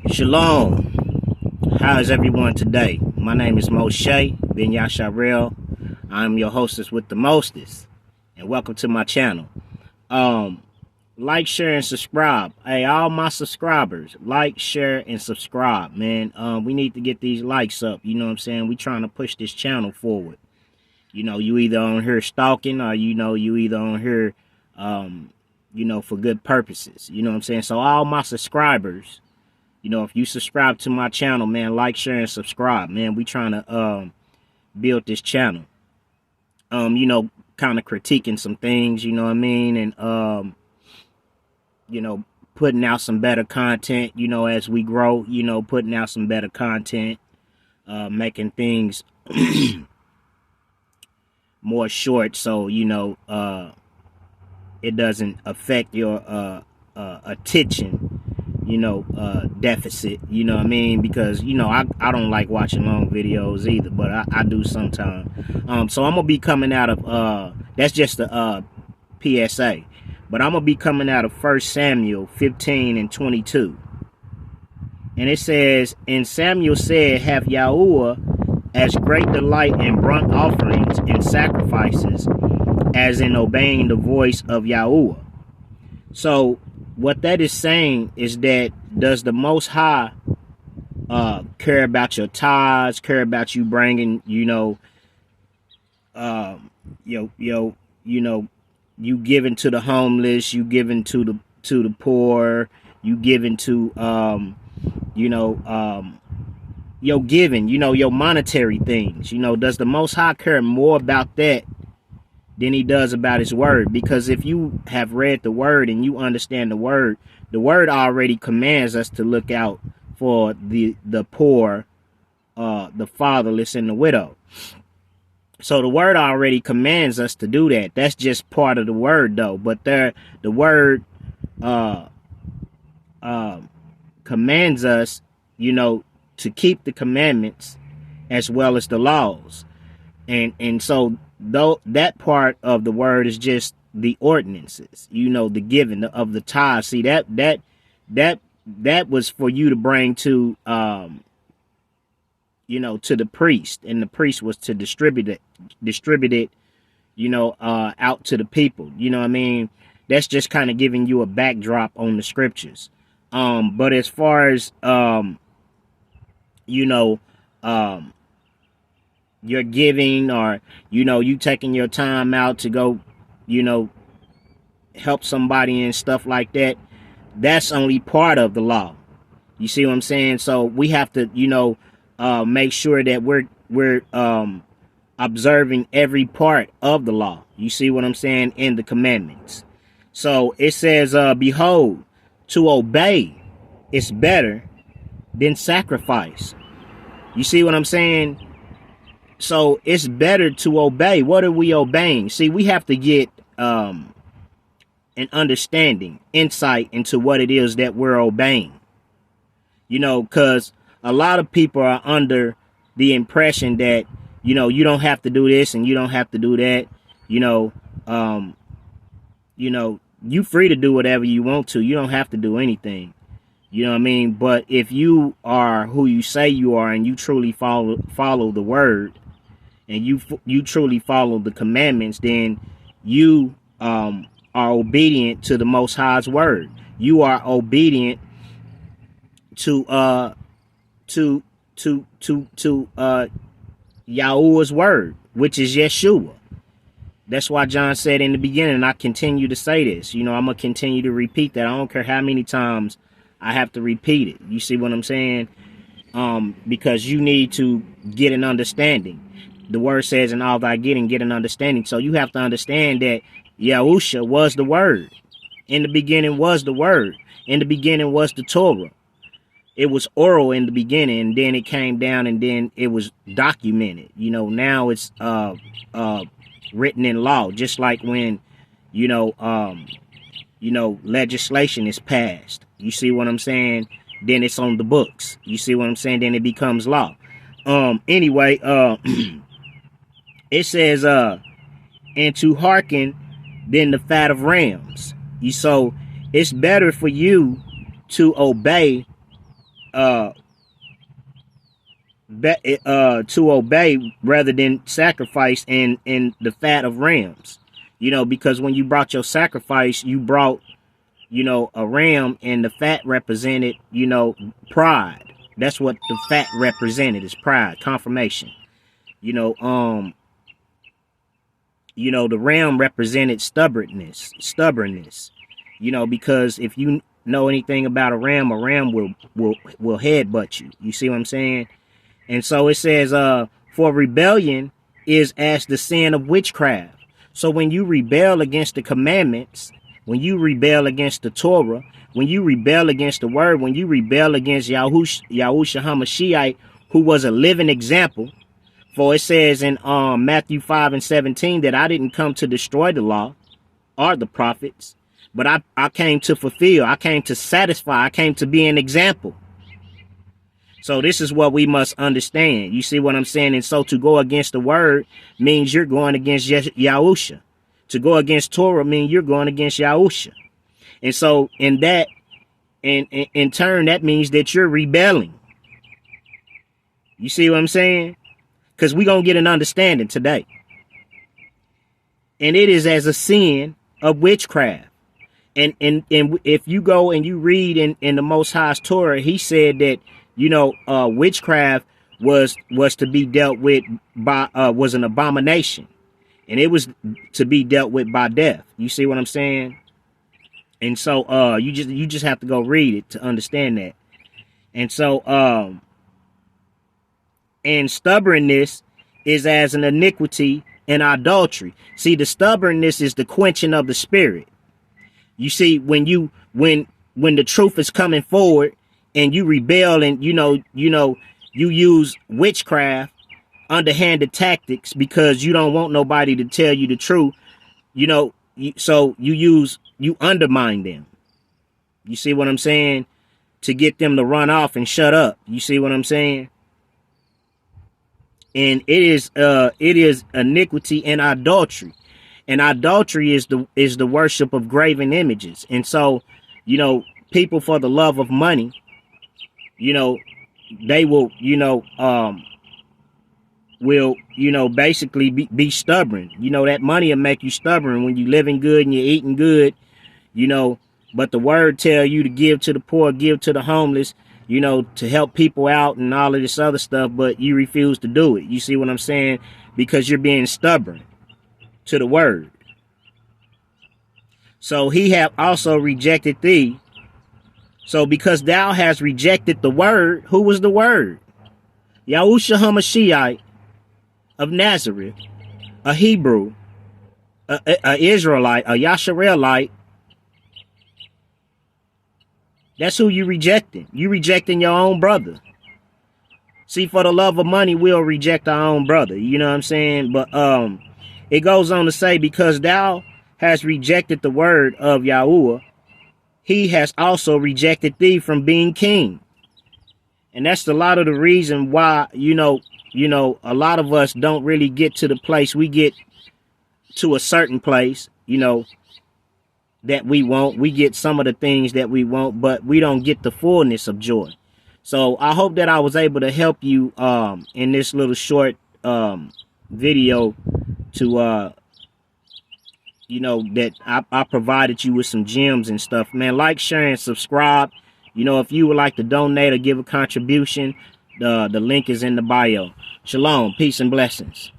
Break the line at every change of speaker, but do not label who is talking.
Shalom. How is everyone today? My name is Moshe Ben Yasharel. I'm your hostess with the mostest, and welcome to my channel. Like, share, and subscribe. Hey, all my subscribers, like, share, and subscribe, man. We need to get these likes up. You know what I'm saying? We trying to push this channel forward. You know, you either on here stalking, or you either on here, for good purposes. You know what I'm saying? So all my subscribers, if you subscribe to my channel, man, like, share, and subscribe, man. We trying to build this channel. Kind of critiquing some things, you know what I mean, and putting out some better content, as we grow, putting out some better content, making things more short, so it doesn't affect your attention deficit, you know what I mean, because I don't like watching long videos either, but I do sometimes. So I'm gonna be coming out of that's just a PSA, but I'm gonna be coming out of 1 Samuel 15 and 22, and it says, "And Samuel said, Have Yahuah as great delight in burnt offerings and sacrifices as in obeying the voice of Yahuah." So what that is saying is that, does the Most High care about your tithes, care about you bringing, you giving to the homeless, you giving to the poor, you giving to your giving, your monetary things, does the Most High care more about that than he does about his word? Because if you have read the word and you understand the word already commands us to look out for the poor, the fatherless, and the widow. So the word already commands us to do that. That's just part of the word, though. But the word commands us, to keep the commandments as well as the laws. And so though that part of the word is just the ordinances, the giving of the tithe. See, that was for you to bring to to the priest, and the priest was to distribute it out to the people. You know what I mean? That's just kind of giving you a backdrop on the scriptures. But as far as you're giving, or you taking your time out to go help somebody and stuff like that, that's only part of the law. You see what I'm saying? So we have to make sure that we're observing every part of the law. You see what I'm saying? In the commandments. So it says, behold, to obey is better than sacrifice. You see what I'm saying? So it's better to obey. What are we obeying? See, we have to get an understanding, insight into what it is that we're obeying. Because a lot of people are under the impression that, you don't have to do this and you don't have to do that. You free to do whatever you want to. You don't have to do anything. You know what I mean? But if you are who you say you are, and you truly follow the word, and you truly follow the commandments, then you are obedient to the Most High's word. You are obedient to Yahuah's word, which is Yeshua. That's why John said in the beginning, and I continue to say this. I'm gonna continue to repeat that. I don't care how many times I have to repeat it. You see what I'm saying? Because you need to get an understanding. The word says, in all thy getting, get an understanding. So you have to understand that Yahusha was the word. In the beginning was the word. In the beginning was the Torah. It was oral in the beginning, and then it came down, and then it was documented. Now it's written in law, just like when legislation is passed. You see what I'm saying? Then it's on the books. You see what I'm saying? Then it becomes law. Anyway, it says, and to hearken than the fat of rams. So it's better for you to obey uh, to obey rather than sacrifice in the fat of rams. You know, because when you brought your sacrifice, you brought, you know, a ram, and the fat represented, you know, pride. That's what the fat represented, is pride, confirmation. You know, the ram represented stubbornness. You know, because if you know anything about a ram will headbutt you. You see what I'm saying? And so it says, for rebellion is as the sin of witchcraft. So when you rebel against the commandments, when you rebel against the Torah, when you rebel against the word, when you rebel against Yahushua HaMashiach, who was a living example, for it says in Matthew 5:17 that I didn't come to destroy the law or the prophets, but I came to fulfill, I came to satisfy, I came to be an example. So this is what we must understand. You see what I'm saying? And so to go against the word means you're going against Yahusha. To go against Torah means you're going against Yahusha. And so in that, in turn, that means that you're rebelling. You see what I'm saying? Because we're going to get an understanding today. And it is as a sin of witchcraft. And if you go and you read in the Most High's Torah, he said that, you know, witchcraft was to be dealt with by, was an abomination. And it was to be dealt with by death. You see what I'm saying? And so you just have to go read it to understand that. And so and stubbornness is as an iniquity and adultery. See, the stubbornness is the quenching of the spirit. You see, when the truth is coming forward and you rebel, and you use witchcraft, underhanded tactics, because you don't want nobody to tell you the truth, so you undermine them. You see what I'm saying? To get them to run off and shut up. You see what I'm saying? And it is iniquity and adultery. And adultery is the worship of graven images. And so, people, for the love of money, they will, basically be stubborn. That money will make you stubborn when you living good and you're eating good, but the word tell you to give to the poor, give to the homeless, to help people out and all of this other stuff, but you refuse to do it. You see what I'm saying? Because you're being stubborn to the word. So he have also rejected thee. So because thou hast rejected the word, who was the word? Yahushua HaMashiach of Nazareth, a Hebrew, a Israelite, a Yasharelite. That's who you rejecting. You rejecting your own brother. See, for the love of money, we'll reject our own brother. You know what I'm saying? But it goes on to say, because thou hast rejected the word of Yahuwah, he has also rejected thee from being king. And that's a lot of the reason why, a lot of us don't really get to the place. We get to a certain place, that we want. We get some of the things that we want, but we don't get the fullness of joy. So I hope that I was able to help you in this little short video to that I provided you with some gems and stuff. Man, like, share, and subscribe. If you would like to donate or give a contribution, the link is in the bio. Shalom, peace and blessings.